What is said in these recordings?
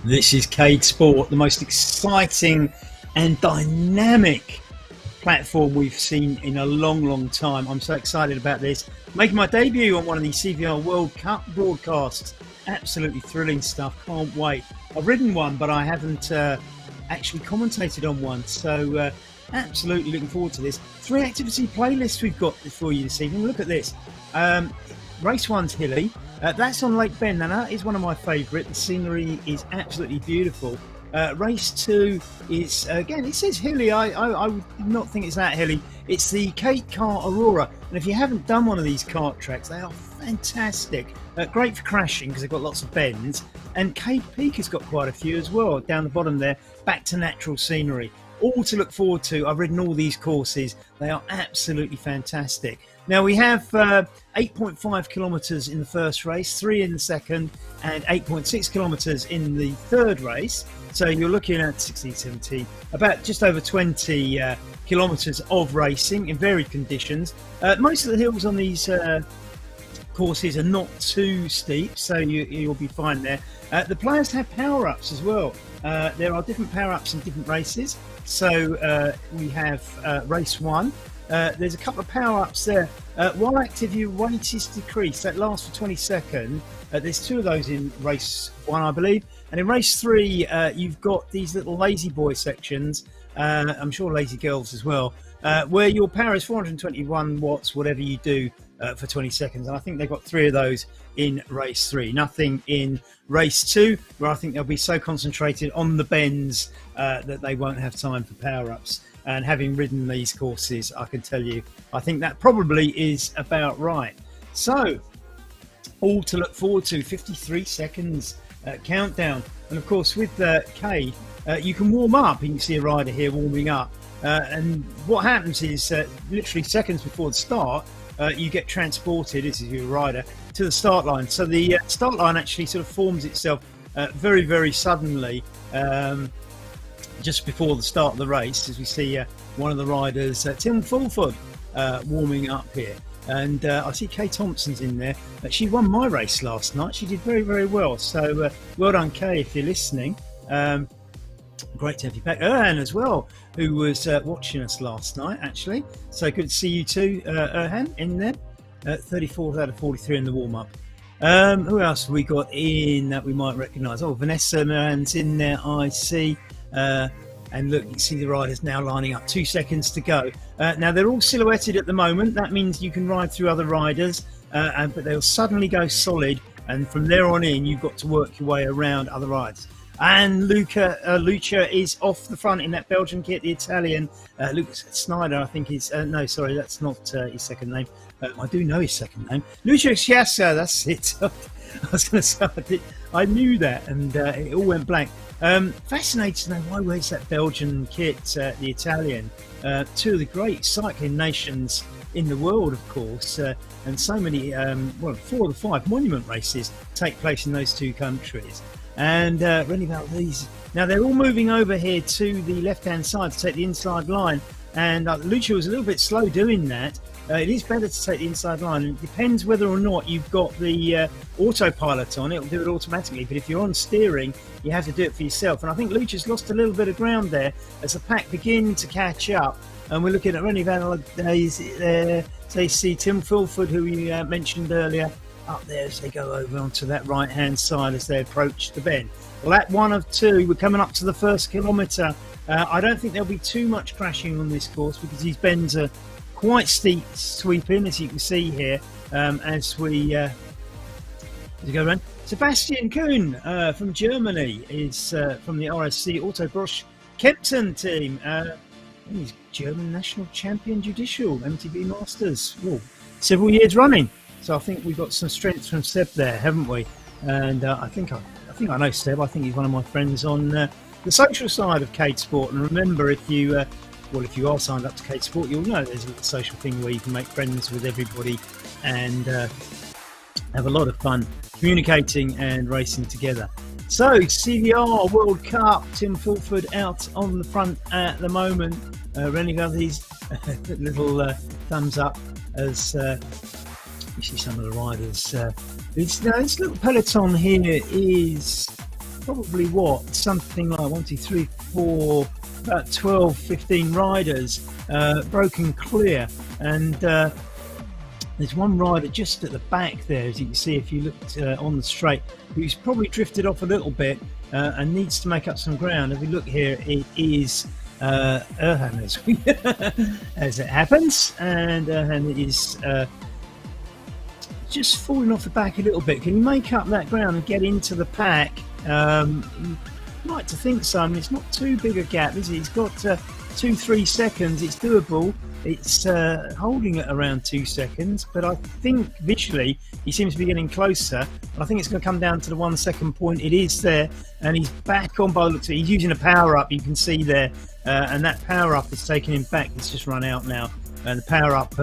This is Cadesport, the most exciting and dynamic platform we've seen in a long time. I'm so excited about this. Making my debut on one of these CVR World Cup broadcasts. Absolutely thrilling stuff. Can't wait. I've ridden one, but I haven't actually commentated on one. So absolutely looking forward to this. 3 activity playlists we've got for you this evening. Look at this. Race 1's hilly. That's on Lake Ben. Now that is one of my favourite. The scenery is absolutely beautiful. Race 2 is, again, it says hilly. I would not think it's that hilly. It's the Cape Kart Aurora. And if you haven't done one of these kart tracks, they are fantastic. Great for crashing because they've got lots of bends. And Cape Peak has got quite a few as well. Down the bottom there, back to natural scenery. All to look forward to. I've ridden all these courses. They are absolutely fantastic. Now we have 8.5 kilometres in the first race, 3 in the second, and 8.6 kilometres in the third race. So you're looking at 16, 17, about just over 20 kilometres of racing in varied conditions. Most of the hills on these courses are not too steep, so you'll be fine there. The players have power-ups as well. There are different power-ups in different races. So we have race 1. There's a couple of power-ups there. While active, your weight is decreased. That lasts for 20 seconds. There's 2 of those in race 1, I believe. And in race 3, you've got these little lazy boy sections. I'm sure lazy girls as well, where your power is 421 watts, whatever you do for 20 seconds. And I think they've got 3 of those in race 3. Nothing in race 2, where I think they'll be so concentrated on the bends that they won't have time for power-ups. And having ridden these courses, I can tell you, I think that probably is about right. So, all to look forward to, 53 seconds countdown. And of course, with Cade, you can warm up. You can see a rider here warming up. And what happens is, literally seconds before the start, you get transported, this is your rider, to the start line. So the start line actually sort of forms itself very suddenly. Just before the start of the race, as we see one of the riders, Tim Fulford, warming up here. And I see Kay Thompson's in there. She won my race last night. She did very well. So well done, Kay, if you're listening. Great to have you back. Erhan as well, who was watching us last night, actually. So good to see you too, Erhan, in there. 34th out of 43 in the warm-up. Who else have we got in that we might recognise? Oh, Vanessa Moran's in there, I see. And look, you can see the riders now lining up. 2 seconds to go. Now they're all silhouetted at the moment. That means you can ride through other riders, but they'll suddenly go solid. And from there on in, you've got to work your way around other riders. And Lucia is off the front in that Belgian kit. The Italian, Lucas Snyder, I think is. No, sorry, that's not his second name. I do know his second name. Lucia Chiassa, that's it. I was going to say, I knew that, and it all went blank. Fascinating to know why wears that Belgian kit, the Italian. 2 of the great cycling nations in the world, of course, and so many, 4 of the 5 monument races take place in those 2 countries. And Rennie Valdez. Now they're all moving over here to the left-hand side to take the inside line, and Lucia was a little bit slow doing that. It is better to take the inside line. It depends whether or not you've got the autopilot on. It'll do it automatically, but if you're on steering, you have to do it for yourself. And I think Lucia's lost a little bit of ground there as the pack begin to catch up. And we're looking at Rennie Valdez there. So you see Tim Fulford, who we mentioned earlier, up there as they go over onto that right-hand side as they approach the bend. Well, at 1 of 2, we're coming up to the first kilometre. I don't think there'll be too much crashing on this course because these bends are quite steep sweeping, as you can see here, as we go around. Sebastian Kuhn from Germany is from the RSC Auto Bosch Kempten team. He's German national champion judicial MTB Masters, several years running. So I think we've got some strength from Seb there, haven't we? And I think I know Seb. I think he's one of my friends on the social side of Cadesport. And remember, if you are signed up to Cadesport, you'll know there's a little social thing where you can make friends with everybody and have a lot of fun communicating and racing together. So CVR World Cup, Tim Fulford out on the front at the moment. Rennie Valdez, little thumbs up as you see some of the riders. This little peloton here is probably what, something like 1, 2, 3, 4, about 12, 15 riders broken clear, and there's one rider just at the back there, as you can see if you looked on the straight, who's probably drifted off a little bit and needs to make up some ground. If we look here, it is Erhan, as it happens, and Erhan is just falling off the back a little bit. Can you make up that ground and get into the pack? You'd like to think so. I mean, it's not too big a gap, is it? He's got 2-3 seconds. It's doable. It's holding at around 2 seconds, but I think visually he seems to be getting closer. I think it's going to come down to the 1 second point. It is there, and he's back on by the looks of it. He's using a power up, you can see there, and that power up is taking him back. It's just run out now, and the power up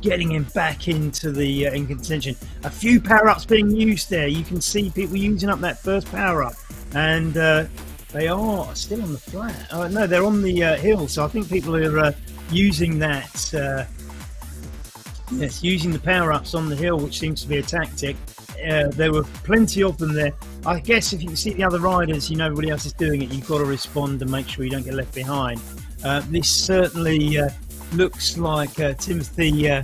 getting him back into the in contention. A few power ups being used there. You can see people using up that first power up, and they are still on the flat. No, they're on the hill, so I think people are using that, yes, using the power-ups on the hill, which seems to be a tactic. There were plenty of them there. I guess if you can see the other riders, you know everybody else is doing it, you've got to respond and make sure you don't get left behind. This certainly looks like Timothy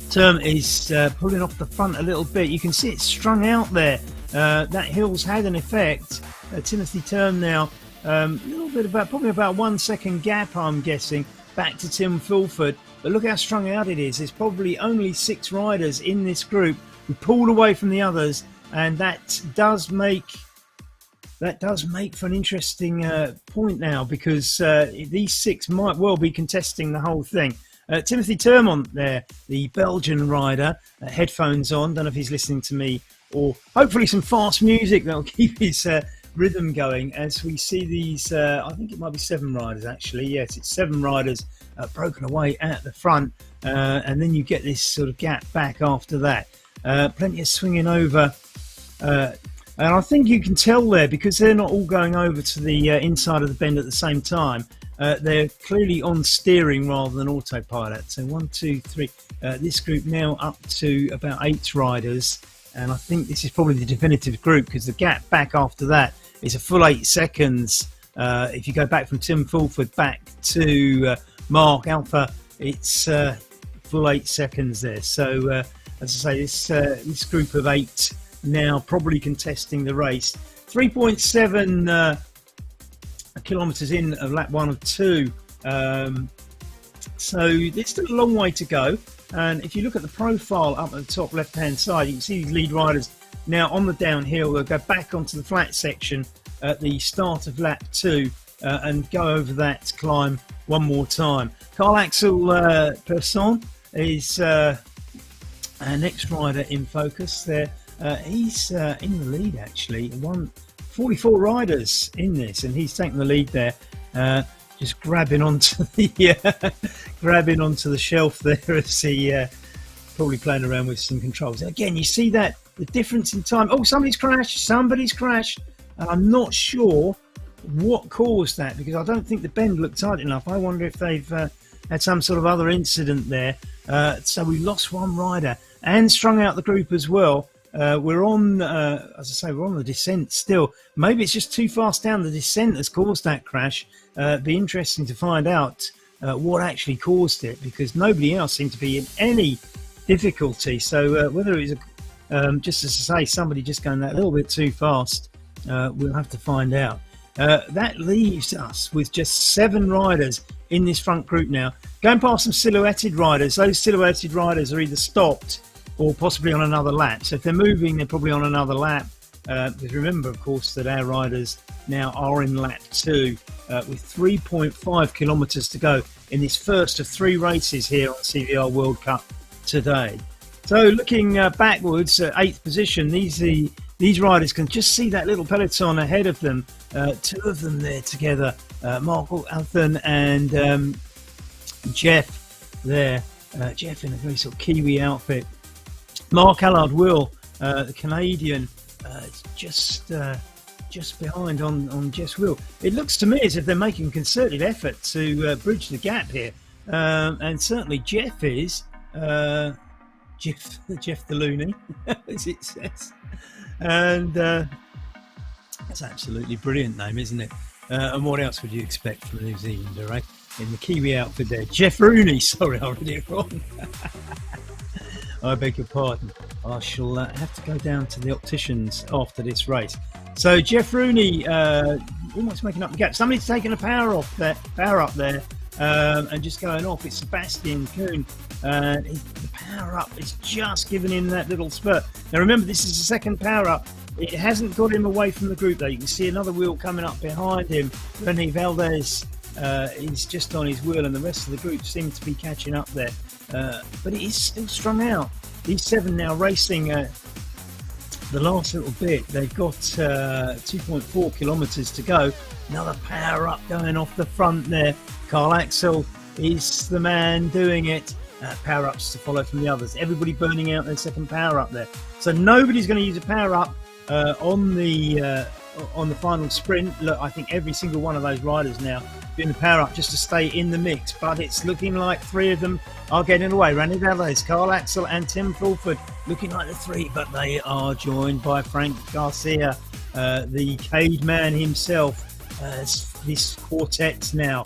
Term is pulling off the front a little bit. You can see it's strung out there. That hill's had an effect. Timothy Term now, a little bit about, probably about 1 second gap, I'm guessing, back to Tim Fulford. But look how strung out it is. There's probably only 6 riders in this group who pulled away from the others, and that does make for an interesting point now, because these 6 might well be contesting the whole thing. Timothy Termont there, the Belgian rider, headphones on. Don't know if he's listening to me, or hopefully some fast music that'll keep his rhythm going, as we see these I think it might be 7 riders actually. Yes, it's 7 riders broken away at the front, and then you get this sort of gap back after that. Plenty of swinging over, and I think you can tell there, because they're not all going over to the inside of the bend at the same time. They're clearly on steering rather than autopilot. So 1, 2, 3, this group now up to about 8 riders, and I think this is probably the definitive group, because the gap back after that is a full 8 seconds. If you go back from Tim Fulford back to Mark Alpha, it's full 8 seconds there. So as I say, this group of 8 now probably contesting the race. 3.7 kilometres in of lap 1 of 2. So there's still a long way to go. And if you look at the profile up at the top left hand side, you can see these lead riders now on the downhill. They'll go back onto the flat section at the start of lap 2 and go over that climb one more time. Carl Axel Persson is our next rider in focus there. He's in the lead actually. 44 riders in this, and he's taking the lead there. Just grabbing onto the shelf there as he probably playing around with some controls. Again, you see that the difference in time. Oh, somebody's crashed, and I'm not sure what caused that, because I don't think the bend looked tight enough. I wonder if they've had some sort of other incident there. So we lost 1 rider and strung out the group as well. We're on, as I say, we're on the descent still. Maybe it's just too fast down the descent that's caused that crash. It'd be interesting to find out what actually caused it, because nobody else seemed to be in any difficulty. So whether it was just as I say, somebody just going that little bit too fast, we'll have to find out. That leaves us with just 7 riders in this front group now, going past some silhouetted riders. Those silhouetted riders are either stopped or possibly on another lap. So if they're moving, they're probably on another lap. Because remember, of course, that our riders now are in lap 2 with 3.5 kilometres to go in this first of 3 races here on CVR World Cup today. So looking backwards at 8th position, these riders can just see that little peloton ahead of them. 2 of them there together, Mark Althen and Jeff there. Jeff in a very sort of Kiwi outfit. Mark Allard Will, the Canadian, just behind on Jeff's Will. It looks to me as if they're making a concerted effort to bridge the gap here, and certainly Jeff is Jeff the Looney, as it says, and That's absolutely brilliant name, isn't it? And what else would you expect from a New Zealander, eh? In the Kiwi outfit there. Jeff Rooney, sorry, I read it wrong. I beg your pardon. I shall have to go down to the opticians after this race. So Jeff Rooney almost making up the gap. Somebody's taking a power up there and just going off. It's Sebastian Kuhn. The power up is just giving him that little spurt. Now remember, this is the second power up. It hasn't got him away from the group though. You can see another wheel coming up behind him. Rene Valdez is just on his wheel, and the rest of the group seem to be catching up there. But it is still strung out. These 7 now racing the last little bit. They've got 2.4 kilometres to go. Another power up going off the front there. Carl Axel is the man doing it. Power ups to follow from the others. Everybody burning out their second power up there. So nobody's going to use a power up on the final sprint. Look, I think every single one of those riders now doing the power up just to stay in the mix, but it's looking like 3 of them are getting away. Randy Valdez, Carl Axel and Tim Fulford looking like the 3, but they are joined by Frank Garcia, the Cade man himself. This quartet now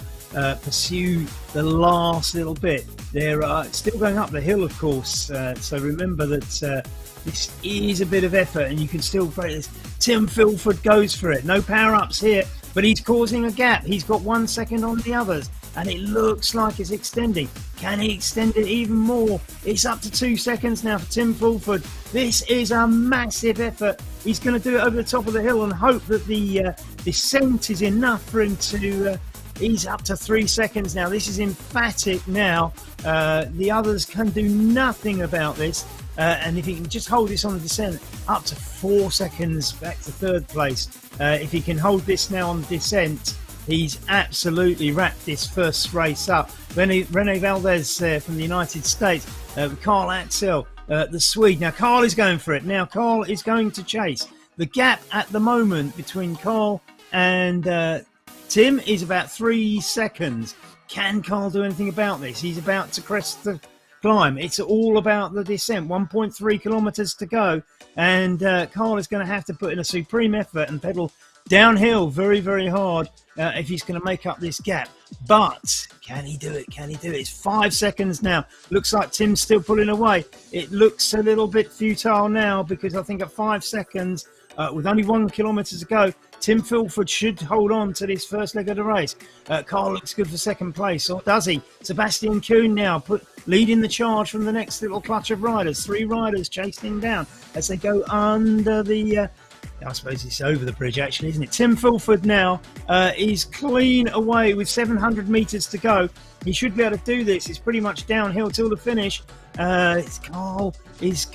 pursue the last little bit. They're still going up the hill, of course, so remember that this is a bit of effort and you can still break this. Tim Fulford goes for it. No power-ups here, but he's causing a gap. He's got 1 second on the others and it looks like it's extending. Can he extend it even more? It's up to 2 seconds now for Tim Fulford. This is a massive effort. He's going to do it over the top of the hill and hope that the descent is enough for him to... he's up to 3 seconds now. This is emphatic now. The others can do nothing about this. And if he can just hold this on the descent, up to 4 seconds back to 3rd place. If he can hold this now on the descent, he's absolutely wrapped this first race up. Rene Valdez from the United States, Carl Axel, the Swede. Now Carl is going for it. Now Carl is going to chase. The gap at the moment between Carl and Tim is about 3 seconds. Can Carl do anything about this? He's about to crest the climb. It's all about the descent. 1.3 kilometres to go, and Carl is going to have to put in a supreme effort and pedal downhill very, very hard if he's going to make up this gap. But can he do it? Can he do it? It's 5 seconds now. Looks like Tim's still pulling away. It looks a little bit futile now because I think at 5 seconds, with only 1 kilometre to go, Tim Fulford should hold on to this first leg of the race. Carl looks good for 2nd place, or does he? Sebastian Kuhn now leading the charge from the next little clutch of riders. 3 riders chasing him down as they go under the... I suppose it's over the bridge, actually, isn't it? Tim Fulford now is clean away with 700 metres to go. He should be able to do this. It's pretty much downhill till the finish. Carl has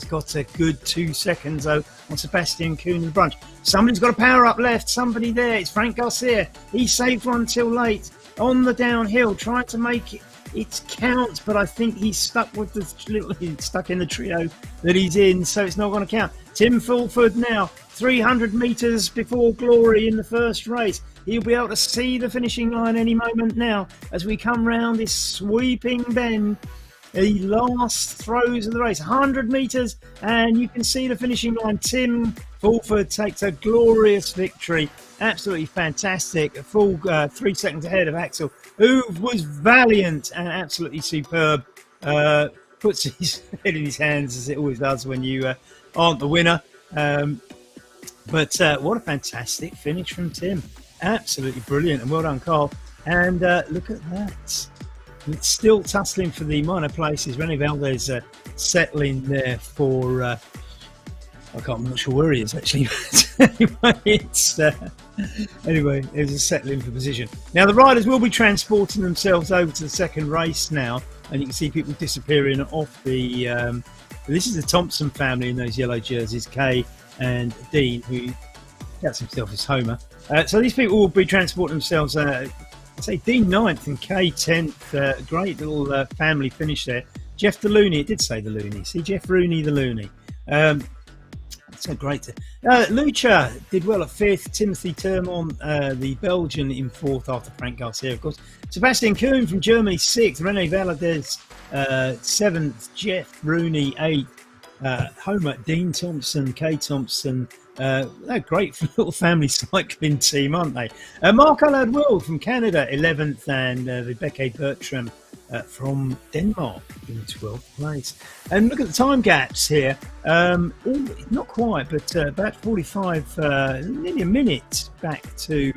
got a good 2 seconds though on Sebastian Kuhn in the bunch. Somebody's got a power up left. Somebody there. It's Frank Garcia. He saved one till late on the downhill, trying to make it count, but I think he's stuck with stuck in the trio that he's in, so it's not going to count. Tim Fulford now 300 metres before glory in the first race. He'll be able to see the finishing line any moment now as we come round this sweeping bend. The last throws of the race, 100 metres, and you can see the finishing line. Tim Fulford takes a glorious victory. Absolutely fantastic. A full 3 seconds ahead of Axel, who was valiant and absolutely superb. Puts his head in his hands, as it always does when you aren't the winner. But what a fantastic finish from Tim. Absolutely brilliant, and well done, Carl. And look at that. It's still tussling for the minor places. Rene Valdez settling there for... I'm not sure where he is, actually. Anyway, there's a settling for position. Now, the riders will be transporting themselves over to the second race now, and you can see people disappearing off the... this is the Thompson family in those yellow jerseys, Kay and Dean, who counts himself as Homer. So these people will be transporting themselves... I'd say Dean 9th and Kay 10th. Great little family finish there. Jeff the Looney, it did say the Looney. See, Jeff Rooney the Looney. So great. Lucha did well at 5th. Timothy Termont, the Belgian, in 4th after Frank Garcia, of course. Sebastian Kuhn from Germany, 6th. Rene Valadez, 7th. Jeff Rooney, 8th. Homer, Dean Thompson, Kay Thompson. They're a great little family cycling team, aren't they? Mark Allard World from Canada, 11th, and Rebecca Bertram from Denmark in 12th place. And look at the time gaps here. Not quite, but about 45, nearly a minute back to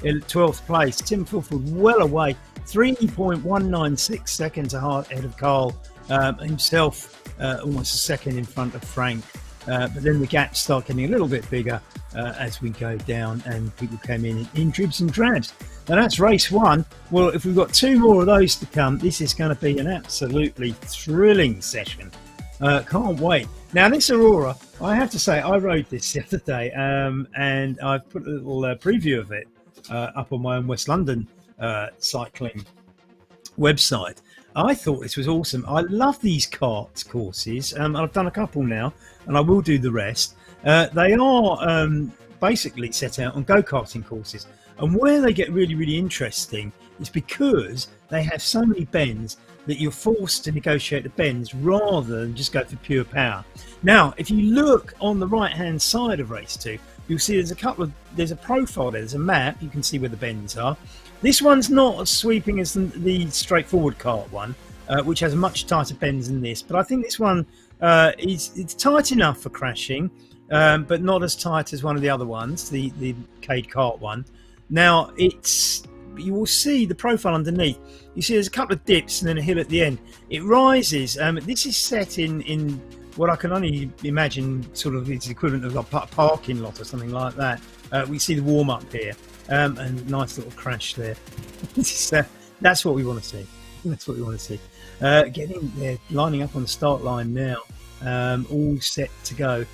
12th place. Tim Fulford well away, 3.196 seconds ahead of Carl himself. Almost a second in front of Frank, but then the gaps start getting a little bit bigger as we go down, and people came in dribs and drabs. Now that's race one. Well, if we've got two more of those to come, this is going to be an absolutely thrilling session. Can't wait. Now this Aurora, I have to say, I rode this the other day, and I've put a little preview of it up on my own West London cycling website. I thought this was awesome. I love these kart courses. I've done a couple now, and I will do the rest. They are basically set out on go-karting courses. And where they get really, really interesting is because they have so many bends that you're forced to negotiate the bends rather than just go for pure power. Now, if you look on the right-hand side of race 2, you'll see there's a profile there. There's a map. You can see where the bends are. This one's not as sweeping as the straightforward kart one, which has much tighter bends than this. But I think this one it's tight enough for crashing, but not as tight as one of the other ones, the Cade kart one. Now you will see the profile underneath. You see there's a couple of dips and then a hill at the end. It rises. This is set in what I can only imagine sort of its equivalent of a parking lot or something like that. We see the warm up here. And nice little crash there. That's what we want to see. That's what we want to see. Getting there, lining up on the start line now, all set to go.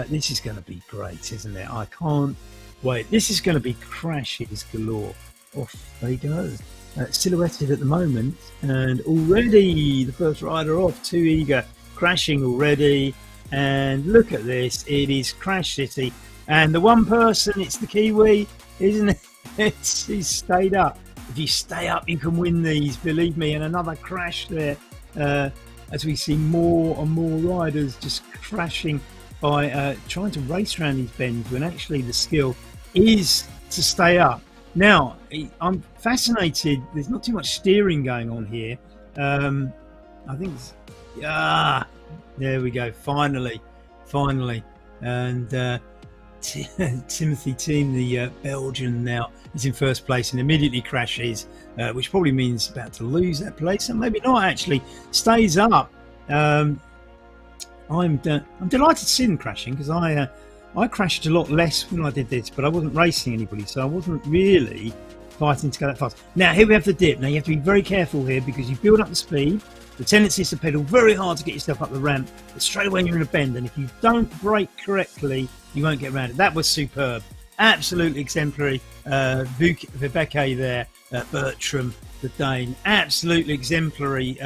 This is going to be great, isn't it? I can't wait. This is going to be crashes galore. Off they go. Silhouetted at the moment, and already the first rider off. Too eager, crashing already. And look at this. It is Crash City. And the one person, it's the Kiwi, isn't it? He's stayed up. If you stay up, you can win these, believe me. And another crash there as we see more and more riders just crashing by trying to race around these bends when actually the skill is to stay up. Now, I'm fascinated. There's not too much steering going on here. I think it's, there we go. Finally. And Timothy Thiem, the Belgian, now is in first place and immediately crashes, which probably means about to lose that place, and maybe not actually. Stays up. I'm delighted to see them crashing, because I crashed a lot less when I did this, but I wasn't racing anybody, so I wasn't really fighting to go that fast. Now here we have the dip. Now you have to be very careful here, because you build up the speed. The tendency is to pedal very hard to get yourself up the ramp, but straight away you're in a bend, and if you don't brake correctly, you won't get around it. That was superb. Absolutely exemplary. Vibeke there, Bertram, the Dane. Absolutely exemplary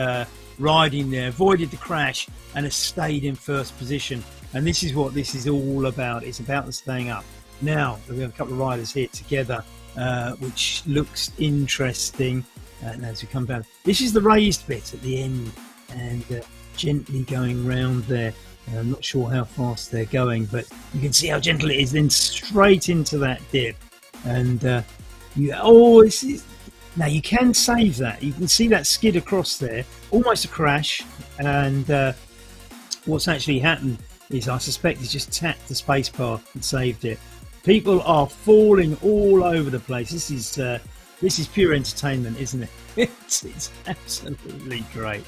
riding there. Avoided the crash and has stayed in first position. And this is what this is all about. It's about the staying up. Now, we have a couple of riders here together, which looks interesting. And as we come down, this is the raised bit at the end, and gently going round there. I'm not sure how fast they're going, but you can see how gentle it is. Then straight into that dip, and now you can save that. You can see that skid across there, almost a crash. And what's actually happened is, I suspect, he's just tapped the space bar and saved it. People are falling all over the place. This is pure entertainment, isn't it? It's absolutely great.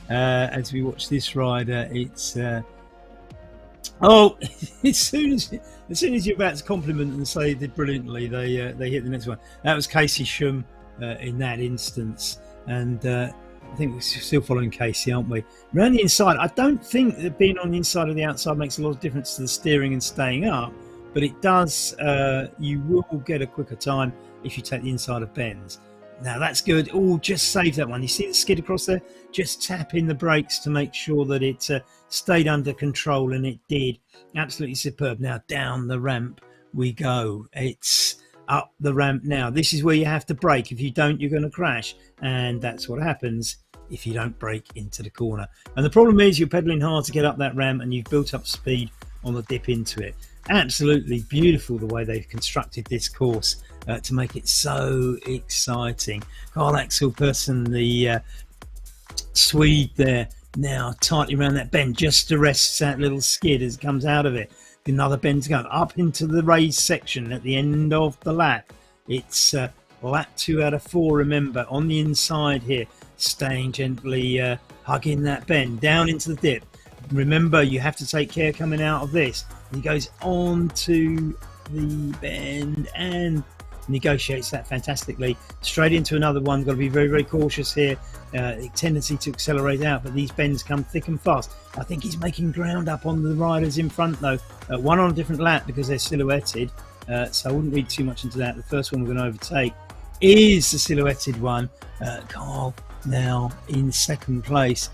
As we watch this rider, it's as soon as you're about to compliment and say they did brilliantly, they hit the next one. That was Casey Shum in that instance, and I think we're still following Casey, aren't we? Around the inside, I don't think that being on the inside or the outside makes a lot of difference to the steering and staying up, but it does. You will get a quicker time if you take the inside of bends. Now that's good. Oh, just save that one. You see the skid across there? Just tap in the brakes to make sure that it stayed under control, and it did. Absolutely superb. Now down the ramp we go. It's up the ramp now. This is where you have to brake. If you don't, you're going to crash, and that's what happens. if you don't brake into the corner. And the problem is you're pedaling hard to get up that ramp and you've built up speed on the dip into it. Absolutely beautiful the way they've constructed this course to make it so exciting. Carl Axel Persson, the Swede there, now tightly around that bend, just arrests that little skid as it comes out of it. Another bend to go up into the raised section at the end of the lap. It's lap 2 out of 4, remember, on the inside here, staying gently, hugging that bend down into the dip. Remember, you have to take care coming out of this. He goes on to the bend and negotiates that fantastically. Straight into another one. Got to be very, very cautious here. Tendency to accelerate out, but these bends come thick and fast. I think he's making ground up on the riders in front, though. One on a different lap because they're silhouetted. So I wouldn't read too much into that. The first one we're going to overtake is the silhouetted one. Carl now in second place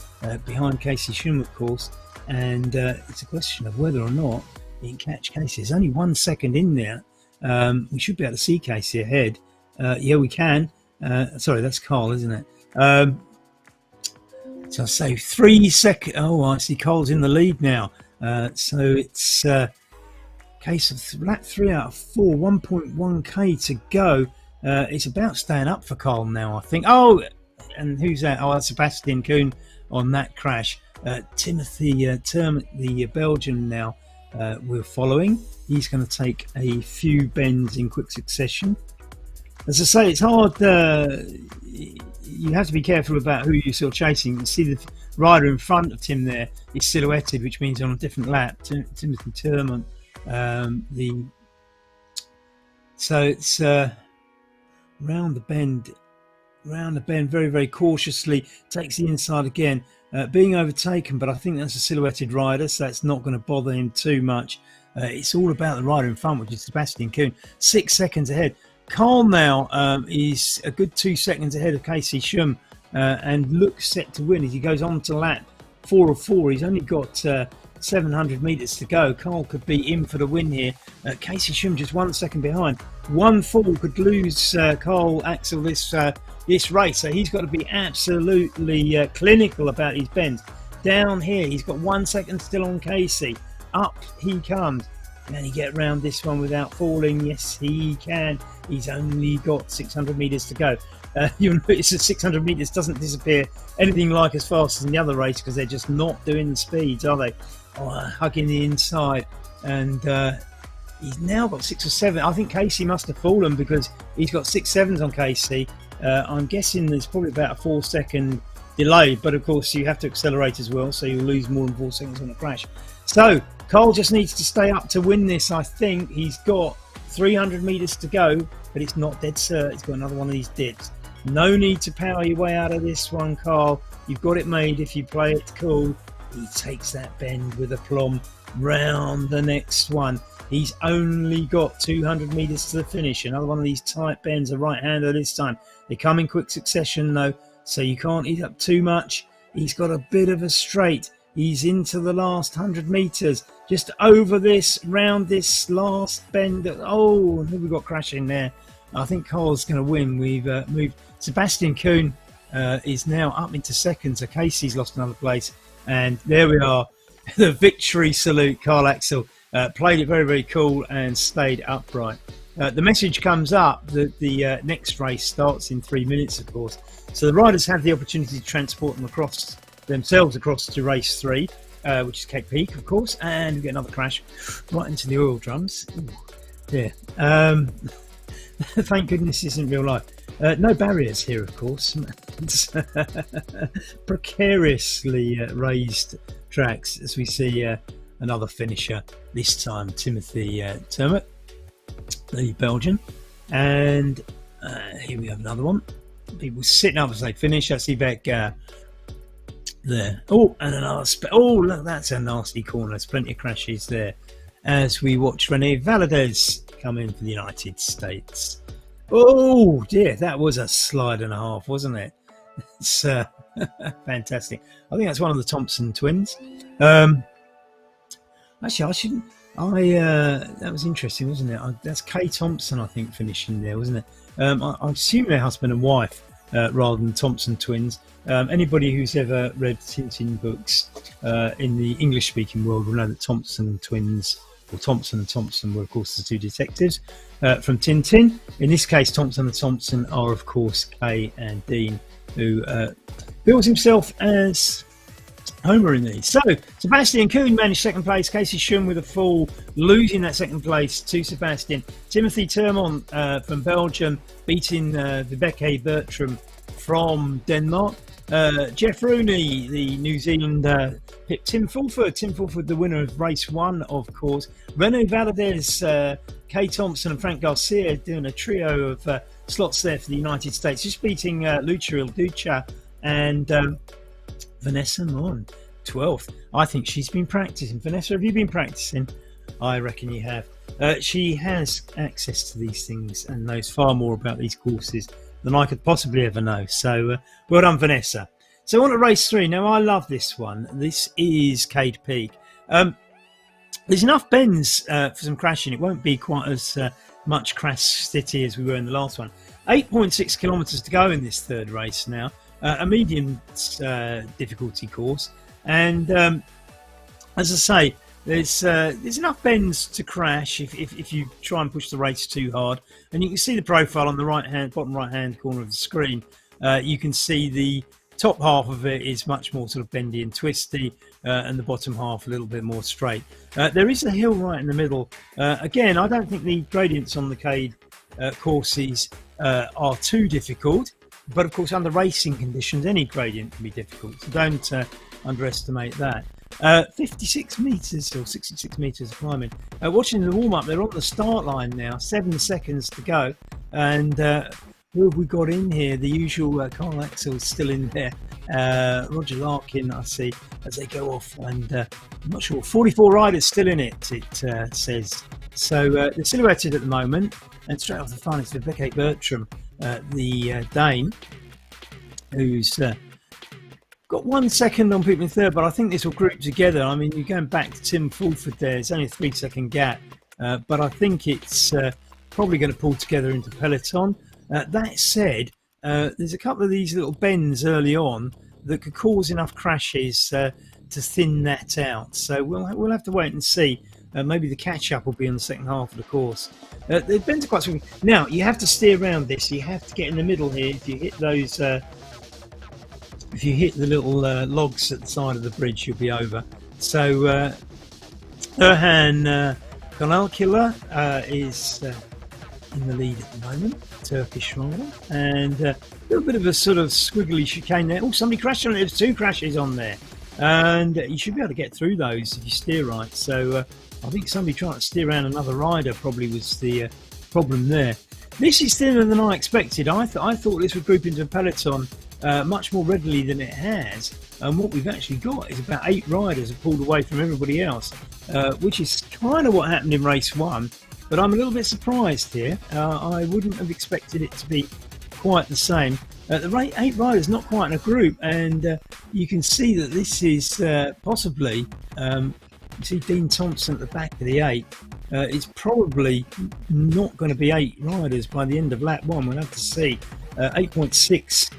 behind Casey Schum, of course. And it's a question of whether or not he can catch Casey. There's only 1 second in there. We should be able to see Casey ahead. Yeah, we can. Sorry, that's Carl, isn't it? So I say 3 seconds. Oh, I see Carl's in the lead now. So it's case of lap 3 out of 4, 1.1k to go. It's about staying up for Carl now, I think. Oh, and who's that? Oh, that's Sebastian Kuhn on that crash. Timothy Termet, the Belgian now, we're following. He's going to take a few bends in quick succession. As I say, it's hard. You have to be careful about who you're sort of chasing. You can see the rider in front of Tim there is silhouetted, which means on a different lap. Timothy Termet. So it's round the bend, very, very cautiously, takes the inside again. Being overtaken, but I think that's a silhouetted rider, so that's not going to bother him too much. It's all about the rider in front, which is Sebastian Kuhn. 6 seconds ahead. Carl now is a good 2 seconds ahead of Casey Schum and looks set to win as he goes on to lap 4 of 4. He's only got 700 metres to go. Carl could be in for the win here. Casey Schum just 1 second behind. One fall could lose Carl Axel this race, so he's got to be absolutely clinical about his bends. Down here, he's got 1 second still on Casey. Up he comes. Can he get around this one without falling? Yes, he can. He's only got 600 metres to go. You'll notice that 600 metres doesn't disappear anything like as fast as in the other race because they're just not doing the speeds, are they? Hugging the inside. And he's now got 6 or 7. I think Casey must have fallen because he's got 6.7s on Casey. I'm guessing there's probably about a 4 second delay, but of course you have to accelerate as well, so you'll lose more than 4 seconds on a crash. So Carl just needs to stay up to win this. I think he's got 300 metres to go, but it's not dead cert. He's got another one of these dips. No need to power your way out of this one, Carl. You've got it made if you play it cool. He takes that bend with aplomb round the next one. He's only got 200 metres to the finish. Another one of these tight bends, a right-hander this time. They come in quick succession though, so you can't eat up too much. He's got a bit of a straight. He's into the last 100 metres. Just over this, round this last bend. Oh, who we got crashing there? I think Carl's going to win. We've moved. Sebastian Kuhn is now up into second, so Casey's lost another place. And there we are. The victory salute, Carl Axel. Played it very, very cool and stayed upright. The message comes up that the next race starts in 3 minutes, of course. So the riders have the opportunity to transport themselves across to race 3, which is Cape Peak, of course. And we get another crash right into the oil drums. Ooh, yeah. Thank goodness this isn't real life. No barriers here, of course. It's precariously raised tracks as we see another finisher, this time Timothy Termet, the Belgian. And here we have another one. People sitting up as they finish. I see back there. Oh, and another oh, look, that's a nasty corner. There's plenty of crashes there as we watch Rene Valadez come in for the United States. Oh dear, that was a slide and a half, wasn't it? It's fantastic. I think that's one of the Thompson twins. Actually, I shouldn't. That was interesting, wasn't it? That's Kay Thompson, I think, finishing there, wasn't it? I assume they're husband and wife. rather than Thompson twins. Anybody who's ever read Tintin books in the English-speaking world will know that Thompson twins, or Thompson and Thompson, were of course the two detectives from Tintin. In this case, Thompson and Thompson are of course Kay and Dean, who bills himself as Homer in these. So Sebastian Kuhn managed second place. Casey Schum with a fall, losing that second place to Sebastian. Timothy Termont from Belgium beating Vibeke Bertram from Denmark. Jeff Rooney, the New Zealand, picked Tim Fulford. Tim Fulford, the winner of race 1, of course. Renaud Valadez, Kay Thompson and Frank Garcia doing a trio of slots there for the United States, just beating Lucia Ilducha and Vanessa Mon, 12th. I think she's been practicing. Vanessa, have you been practicing? I reckon you have. She has access to these things and knows far more about these courses than I could possibly ever know. So well done, Vanessa. So on to race 3. Now, I love this one. This is Cade Peak. There's enough bends for some crashing. It won't be quite as much crash city as we were in the last one. 8.6 kilometres to go in this third race now. A medium difficulty course, and as I say, there's enough bends to crash if you try and push the race too hard. And you can see the profile on the bottom right hand corner of the screen. You can see the top half of it is much more sort of bendy and twisty, and the bottom half a little bit more straight. There is a hill right in the middle. Again, I don't think the gradients on the Cade courses are too difficult. But of course, under racing conditions, any gradient can be difficult. So don't underestimate that. 56 metres or 66 metres of climbing. Watching the warm-up, they're on the start line now. 7 seconds to go. And who have we got in here? The usual Carl Axel's still in there. Roger Larkin, I see, as they go off. And I'm not sure. 44 riders still in it, it says. So they're silhouetted at the moment. And straight off the front, it's Vibeke Bertram, the Dane, who's got 1 second on people in third, but I think this will group together. I mean, you're going back to Tim Fulford there. It's only a 3 second gap, but I think it's probably going to pull together into peloton. That said, there's a couple of these little bends early on that could cause enough crashes to thin that out. So we'll have to wait and see. Maybe the catch-up will be in the second half of the course. The bends are quite swinging. Now, you have to steer around this. You have to get in the middle here. If you hit those, if you hit the little logs at the side of the bridge, you'll be over. So, Erhan Kanalkila is in the lead at the moment, Turkish rider. And a little bit of a sort of squiggly chicane there. Oh, somebody crashed on it. There's 2 crashes on there. And you should be able to get through those if you steer right. So, I think somebody trying to steer around another rider probably was the problem there. This is thinner than I expected. I thought this would group into a peloton much more readily than it has. And what we've actually got is about 8 riders have pulled away from everybody else, which is kind of what happened in race 1. But I'm a little bit surprised here. I wouldn't have expected it to be quite the same. The 8 riders not quite in a group, and you can see that this is possibly... you see Dean Thompson at the back of the 8. It's probably not going to be 8 riders by the end of lap 1. We'll have to see. 8.6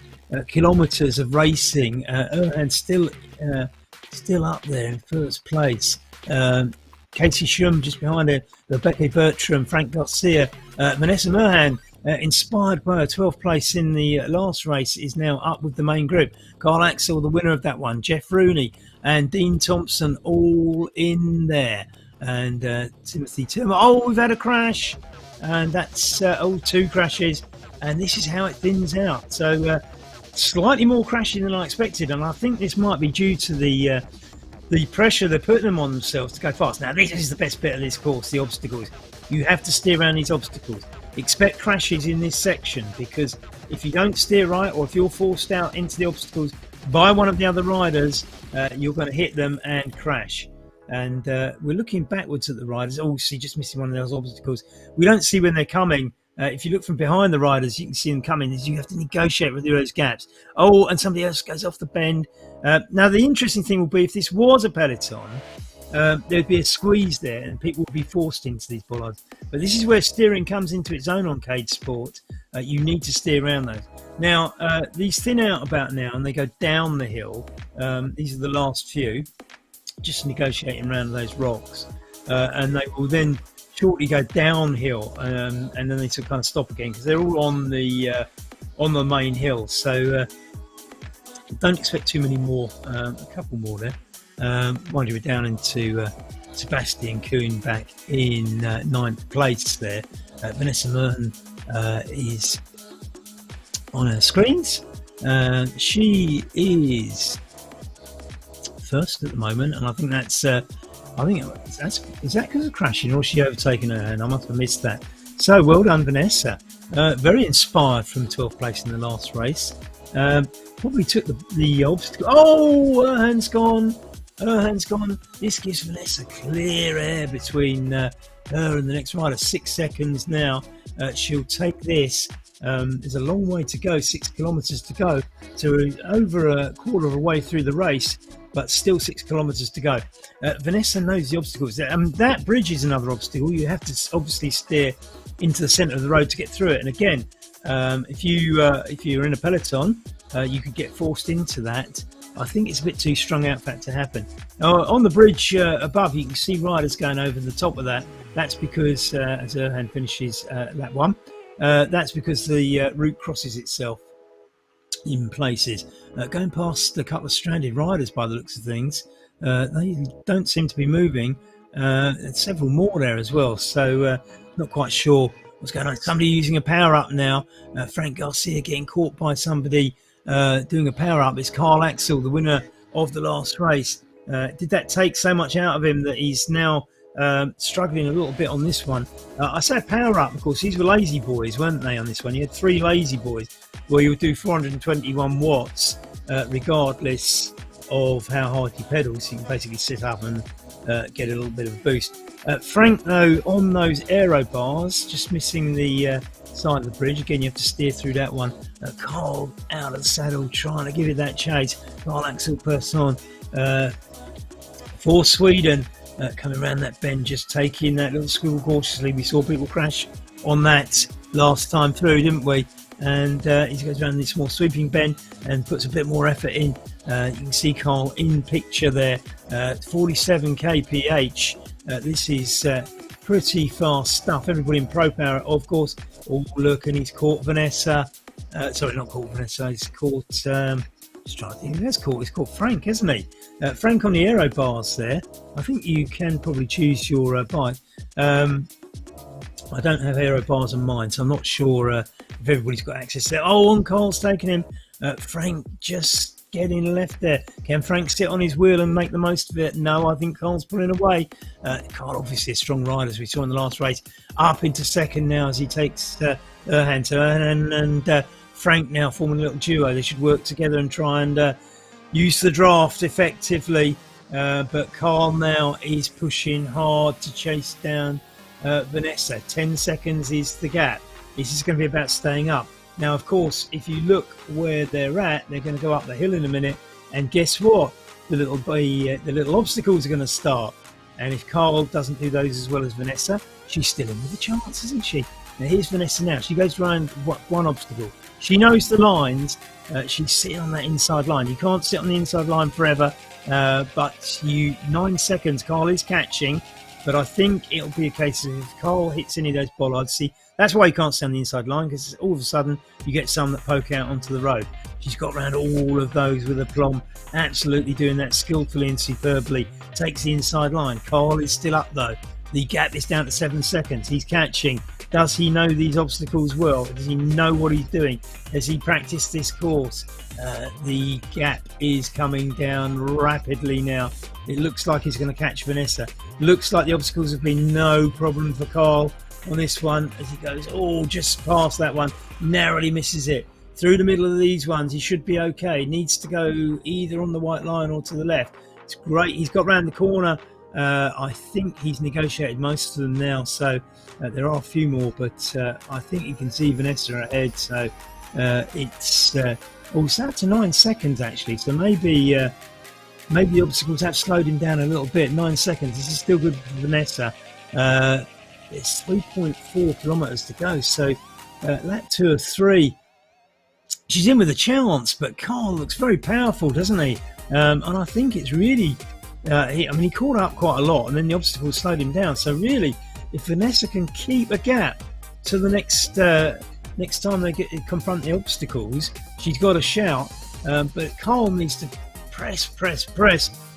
kilometres of racing, and still up there in first place. Casey Schum just behind her, Vibeke Bertram, Frank Garcia, Vanessa Merhan, inspired by her 12th place in the last race, is now up with the main group. Carl Axel, the winner of that one, Jeff Rooney and Dean Thompson all in there. And Timothy Turner. Oh, we've had a crash. And that's 2 crashes. And this is how it thins out. So slightly more crashing than I expected. And I think this might be due to the pressure they're putting them on themselves to go fast. Now, this is the best bit of this course, the obstacles. You have to steer around these obstacles. Expect crashes in this section, because if you don't steer right, or if you're forced out into the obstacles by one of the other riders, you're going to hit them and crash. And we're looking backwards at the riders. Oh, see, just missing one of those obstacles. We don't see when they're coming. If you look from behind the riders, you can see them coming. You have to negotiate with those gaps. Oh, and somebody else goes off the bend. Now, the interesting thing will be, if this was a peloton, there'd be a squeeze there and people would be forced into these bollards. But this is where steering comes into its own on Cadesport. You need to steer around those. Now, these thin out about now, and they go down the hill. These are the last few, just negotiating around those rocks, and they will then shortly go downhill, and then they sort of kind of stop again because they're all on the main hill. So don't expect too many more. A couple more there. Mind you, we're down into Sebastian Kuhn back in ninth place there. Vanessa Merton is on her screens. She is first at the moment, and I think that's is that because of crashing, or is she overtaken her? And I must have missed that. So well done, Vanessa. Very inspired from 12th place in the last race. Probably took the obstacle. Oh, her hand's gone. This gives Vanessa clear air between her and the next rider. 6 seconds now. She'll take this. There's a long way to go, 6 kilometres to go. So we're over a quarter of a way through the race, but still 6 kilometres to go. Vanessa knows the obstacles. That bridge is another obstacle. You have to obviously steer into the centre of the road to get through it. And again, if you're in a peloton, you could get forced into that. I think it's a bit too strung out for that to happen. On the bridge above, you can see riders going over the top of that. That's because, as Erhan finishes lap 1, that's because the route crosses itself in places. Going past a couple of stranded riders by the looks of things, they don't seem to be moving. Several more there as well, so not quite sure what's going on. Somebody using a power-up now. Frank Garcia getting caught by somebody doing a power-up. It's Carl Axel, the winner of the last race. Did that take so much out of him that he's now struggling a little bit on this one? I say power-up, of course. These were lazy boys, weren't they, on this one? You had 3 lazy boys where you would do 421 watts regardless of how hard you pedal. So you can basically sit up and get a little bit of a boost. Frank, though, on those aero bars, just missing the side of the bridge. Again, you have to steer through that one. Carl out of the saddle, trying to give it that chase. Carl Axel Persson for Sweden, coming around that bend, just taking that little squiggle cautiously. We saw people crash on that last time through, didn't we? And he goes around this more sweeping bend and puts a bit more effort in. You can see Carl in picture there, 47 kph. This is pretty fast stuff. Everybody in Pro Power, of course. Oh, look, and he's caught Vanessa. Sorry, not caught Vanessa. He's caught. Just trying to think who has caught. He's caught Frank, hasn't he? Frank on the aero bars there. I think you can probably choose your bike. I don't have aero bars on mine, so I'm not sure if everybody's got access there. Oh, and Carl's taking him. Frank just getting left there. Can Frank sit on his wheel and make the most of it? No, I think Carl's pulling away. Carl, obviously a strong rider, as we saw in the last race, up into second now as he takes Erhan. So Erhan and Frank now forming a little duo. They should work together and try and use the draft effectively. But Carl now is pushing hard to chase down Vanessa. 10 seconds is the gap. This is going to be about staying up. Now, of course, if you look where they're at, they're going to go up the hill in a minute. And guess what? The little obstacles are going to start. And if Carl doesn't do those as well as Vanessa, she's still in with a chance, isn't she? Now, here's Vanessa now. She goes around one obstacle. She knows the lines. She's sitting on that inside line. You can't sit on the inside line forever. But 9 seconds, Carl is catching. But I think it'll be a case of if Carl hits any of those bollards, see, that's why you can't stay on the inside line, because all of a sudden you get some that poke out onto the road. She's got around all of those with aplomb, absolutely doing that skillfully and superbly. Takes the inside line. Carl is still up though. The gap is down to 7 seconds. He's catching. Does he know these obstacles well? Does he know what he's doing? Has he practiced this course? The gap is coming down rapidly now. It looks like he's going to catch Vanessa. Looks like the obstacles have been no problem for Carl on this one as he goes, just past that one. Narrowly misses it. Through the middle of these ones, he should be okay. Needs to go either on the white line or to the left. It's great. He's got round the corner. I think he's negotiated most of them now, so there are a few more, but I think you can see Vanessa ahead. So it's out to 9 seconds actually. So maybe the obstacles have slowed him down a little bit. 9 seconds. This is still good for Vanessa. It's 3.4 kilometres to go, so lap 2 of 3. She's in with a chance, but Carl looks very powerful, doesn't he? And I think it's really, he caught up quite a lot, and then the obstacle slowed him down. So really, if Vanessa can keep a gap to the next time they confront the obstacles, she's got a shout. But Carl needs to press,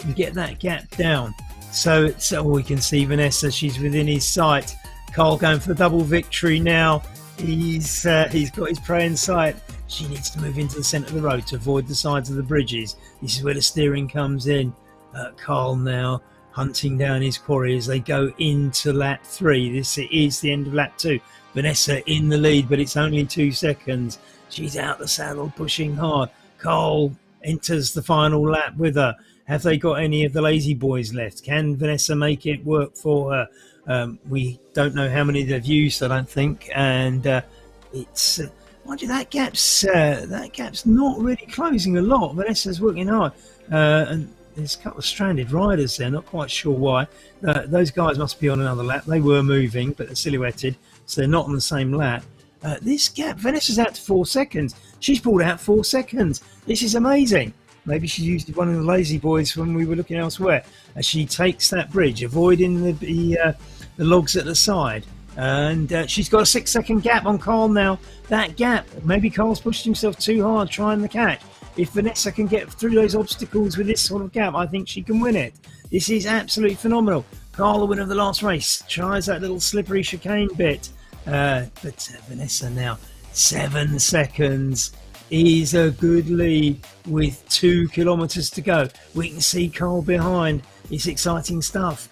and get that gap down. So we can see Vanessa. She's within his sight. Carl going for the double victory now. He's got his prey in sight. She needs to move into the centre of the road to avoid the sides of the bridges. This is where the steering comes in. Carl now hunting down his quarry as they go into lap 3. This is the end of lap 2. Vanessa in the lead, but it's only 2 seconds. She's out the saddle, pushing hard. Carl enters the final lap with her. Have they got any of the lazy boys left? Can Vanessa make it work for her? We don't know how many they've used, I don't think. And it's... mind you, that gap's not really closing a lot. Vanessa's working hard. And there's a couple of stranded riders there, not quite sure why. Those guys must be on another lap. They were moving, but they're silhouetted, so they're not on the same lap. This gap, Vanessa's out to 4 seconds. She's pulled out 4 seconds. This is amazing. Maybe she used one of the lazy boys when we were looking elsewhere. As she takes that bridge, avoiding the logs at the side. And she's got a 6-second gap on Carl now. That gap, maybe Carl's pushed himself too hard trying the catch. If Vanessa can get through those obstacles with this sort of gap, I think she can win it. This is absolutely phenomenal. Carl, the winner of the last race, tries that little slippery chicane bit. But Vanessa now, 7 seconds is a good lead with 2 kilometres to go. We can see Carl behind. It's exciting stuff.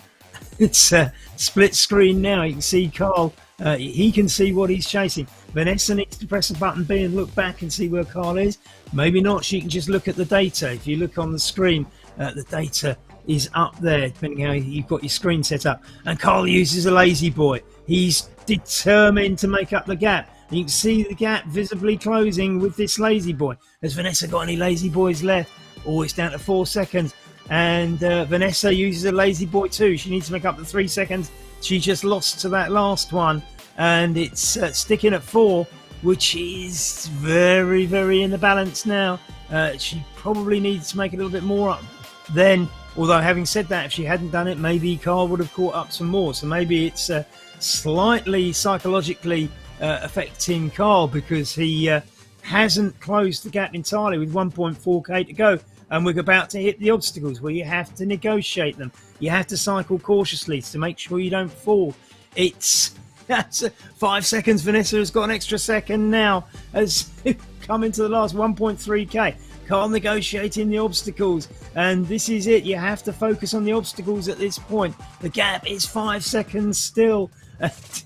It's a split screen now. You can see Carl. He can see what he's chasing. Vanessa needs to press a button B and look back and see where Carl is. Maybe not. She can just look at the data. If you look on the screen, the data is up there, depending how you've got your screen set up. And Carl uses a lazy boy. He's determined to make up the gap. And you can see the gap visibly closing with this lazy boy. Has Vanessa got any lazy boys left? Oh, it's down to 4 seconds. And Vanessa uses a lazy boy too. She needs to make up the 3 seconds. She just lost to that last one. And it's sticking at 4, which is very, very in the balance now. She probably needs to make a little bit more up then. Although having said that, if she hadn't done it, maybe Carl would have caught up some more. So maybe it's slightly psychologically affecting Carl because he hasn't closed the gap entirely with 1.4k to go. And we're about to hit the obstacles where you have to negotiate them. You have to cycle cautiously to make sure you don't fall. That's 5 seconds. Vanessa has got an extra second now as come into the last 1.3k. Carl negotiating the obstacles, and this is it. You have to focus on the obstacles at this point. The gap is 5 seconds still.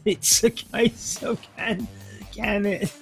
It's a case of can it?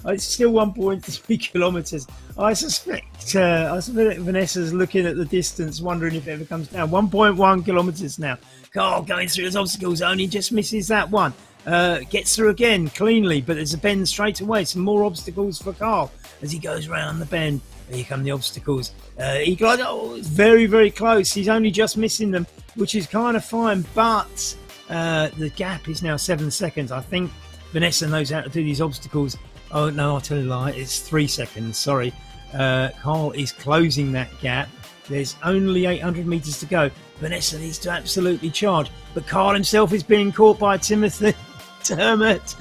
It's still 1.3 kilometres. I suspect Vanessa's looking at the distance, wondering if it ever comes down. 1.1 kilometres now. Carl going through his obstacles, only just misses that one. Gets through again cleanly, but there's a bend straight away. Some more obstacles for Carl as he goes round the bend. Here come the obstacles. He glides. Oh, it's very, very close. He's only just missing them, which is kind of fine. But the gap is now 7 seconds. I think Vanessa knows how to do these obstacles. Oh, no, I'll tell you a lie. It's 3 seconds. Sorry. Carl is closing that gap. There's only 800 metres to go. Vanessa needs to absolutely charge. But Carl himself is being caught by Timothy Turmett.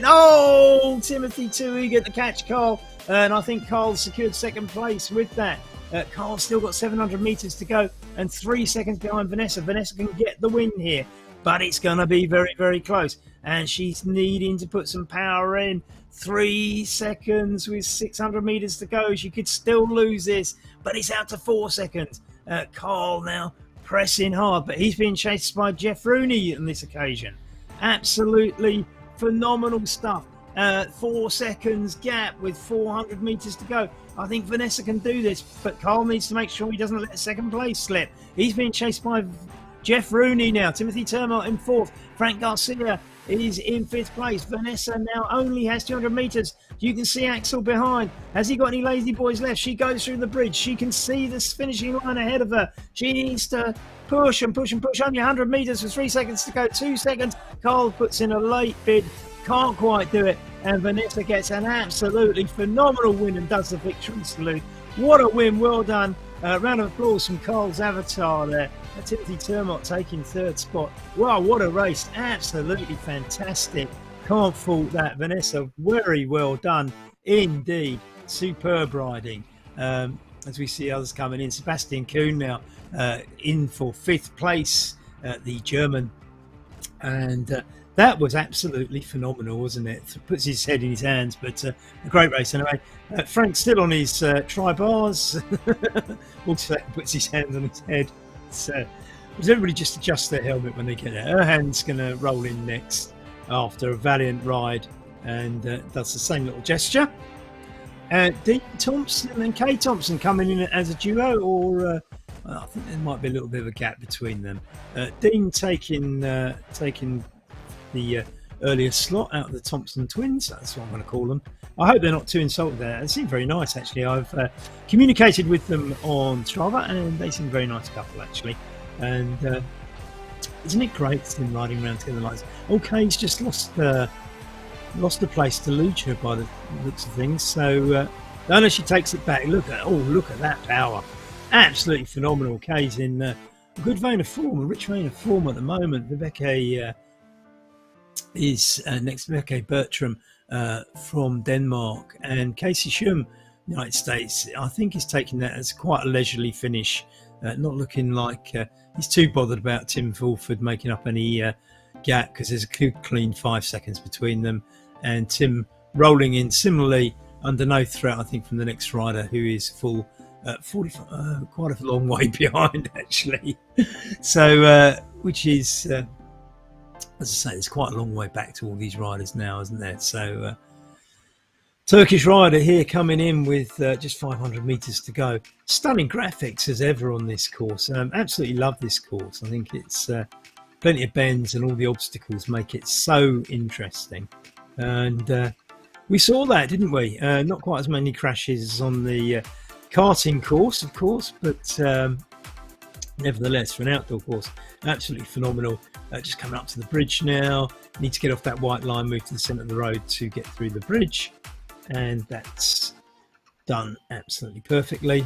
Oh, Timothy too eager to catch Carl. And I think Carl secured second place with that. Carl's still got 700 metres to go and 3 seconds behind Vanessa. Vanessa can get the win here, but it's going to be very, very close. And she's needing to put some power in. 3 seconds with 600 metres to go. She could still lose this, but it's out to 4 seconds. Carl now pressing hard, but he's being chased by Jeff Rooney on this occasion. Absolutely phenomenal stuff. 4 seconds gap with 400 metres to go. I think Vanessa can do this, but Carl needs to make sure he doesn't let second place slip. He's being chased by Jeff Rooney now. Timothy Turmott in 4th. Frank Garcia is in 5th place. Vanessa now only has 200 metres. You can see Axel behind. Has he got any lazy boys left? She goes through the bridge. She can see this finishing line ahead of her. She needs to push and push and push. Only 100 metres with 3 seconds to go. 2 seconds. Carl puts in a late bid can't quite do it, and Vanessa gets an absolutely phenomenal win and does the victory salute. What a win, well done. Round of applause from Carl's avatar there. Timothy Termott taking third spot. Wow, what a race, absolutely fantastic. Can't fault that, Vanessa, very well done indeed. Superb riding. As we see others coming in, Sebastian Kuhn now in for 5th place, the German, and that was absolutely phenomenal, wasn't it? Puts his head in his hands, but a great race anyway. Frank still on his tri-bars, also puts his hands on his head. So does everybody just adjust their helmet when they get there? Her hand's going to roll in next after a valiant ride, and does the same little gesture. Dean Thompson and Kay Thompson coming in as a duo, or I think there might be a little bit of a gap between them. Dean taking the earlier slot out of the Thompson twins. That's what I'm going to call them. I hope they're not too insulted there. They seem very nice, actually. I've communicated with them on Strava, and they seem a very nice couple, actually. And isn't it great to them riding around together like this? Kay's just lost the place to Lucia by the looks of things. So I know she takes it back. Look at that power. Absolutely phenomenal. Kay's in a good vein of form, a rich vein of form at the moment. Vibeke is next to Vibeke Bertram from Denmark, and Casey Schum, United States, I think he's taking that as quite a leisurely finish, not looking like he's too bothered about Tim Fulford making up any gap, because there's a good clean 5 seconds between them, and Tim rolling in similarly under no threat, I think, from the next rider, who is full 45, quite a long way behind, actually. So which is as I say, there's quite a long way back to all these riders now, isn't there? So Turkish rider here coming in with just 500 meters to go. Stunning graphics as ever on this course. Absolutely love this course. I think it's plenty of bends, and all the obstacles make it so interesting. And we saw that, didn't we? Not quite as many crashes on the karting course, of course, but nevertheless, for an outdoor course, absolutely phenomenal. Just coming up to the bridge now. Need to get off that white line, move to the centre of the road to get through the bridge, and that's done absolutely perfectly.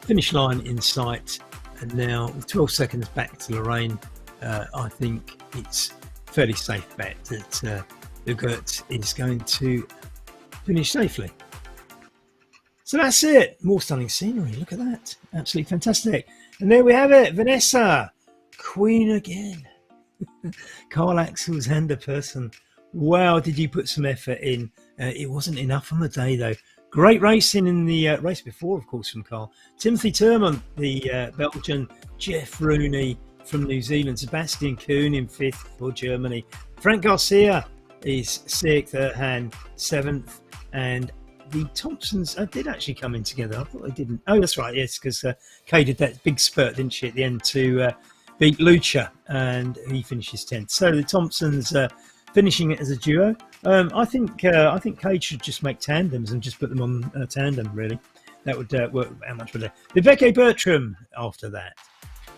Finish line in sight, and now with 12 seconds back to Lorraine, I think it's a fairly safe bet that Ugert is going to finish safely. So that's it. More stunning scenery. Look at that. Absolutely fantastic. And there we have it. Vanessa, queen again. Carl Axel's hander person. Wow, did you put some effort in? It wasn't enough on the day, though. Great racing in the race before, of course, from Carl. Timothy Termont, the Belgian. Jeff Rooney from New Zealand. Sebastian Kuhn in 5th for Germany. Frank Garcia is 6th, Erhan 7th, and the Thompsons did actually come in together. I thought they didn't. Oh, that's right, yes, because Kay did that big spurt, didn't she, at the end to beat Lucia, and he finishes 10th. So the Thompsons finishing it as a duo. I think Kay should just make tandems and just put them on tandem, really. That would work out much better. Vibeke Bertram after that.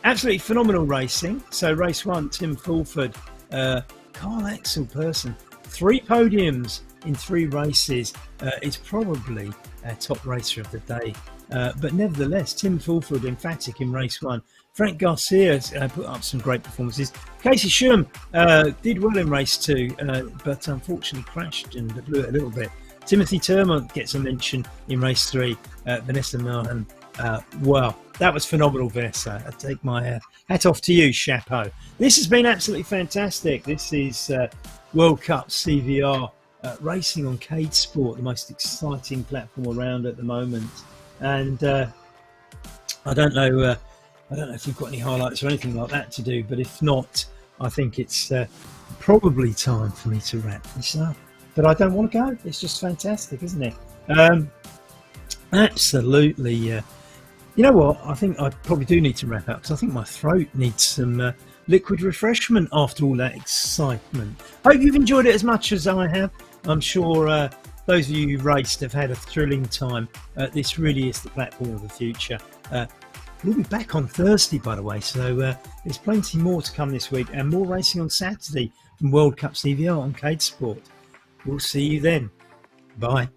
Absolutely phenomenal racing. So race 1, Tim Fulford, Carl Axel person, 3 podiums in 3 races. It's probably a top racer of the day, but nevertheless, Tim Fulford emphatic in race 1. Frank Garcia put up some great performances. Casey Schum did well in race 2, but unfortunately crashed and blew it a little bit. Timothy Termont gets a mention in race 3. Vanessa Mahan, wow, that was phenomenal, Vanessa. I take my hat off to you, chapeau. This has been absolutely fantastic. This is World Cup CVR racing on Cadesport, the most exciting platform around at the moment. And I don't know if you've got any highlights or anything like that to do, but if not, I think it's probably time for me to wrap this up. But I don't want to go. It's just fantastic, isn't it? Absolutely. You know what? I think I probably do need to wrap up, because I think my throat needs some liquid refreshment after all that excitement. Hope you've enjoyed it as much as I have. I'm sure those of you who raced have had a thrilling time. This really is the platform of the future. We'll be back on Thursday, by the way, so there's plenty more to come this week and more racing on Saturday from World Cup CVR on Cadesport. We'll see you then. Bye.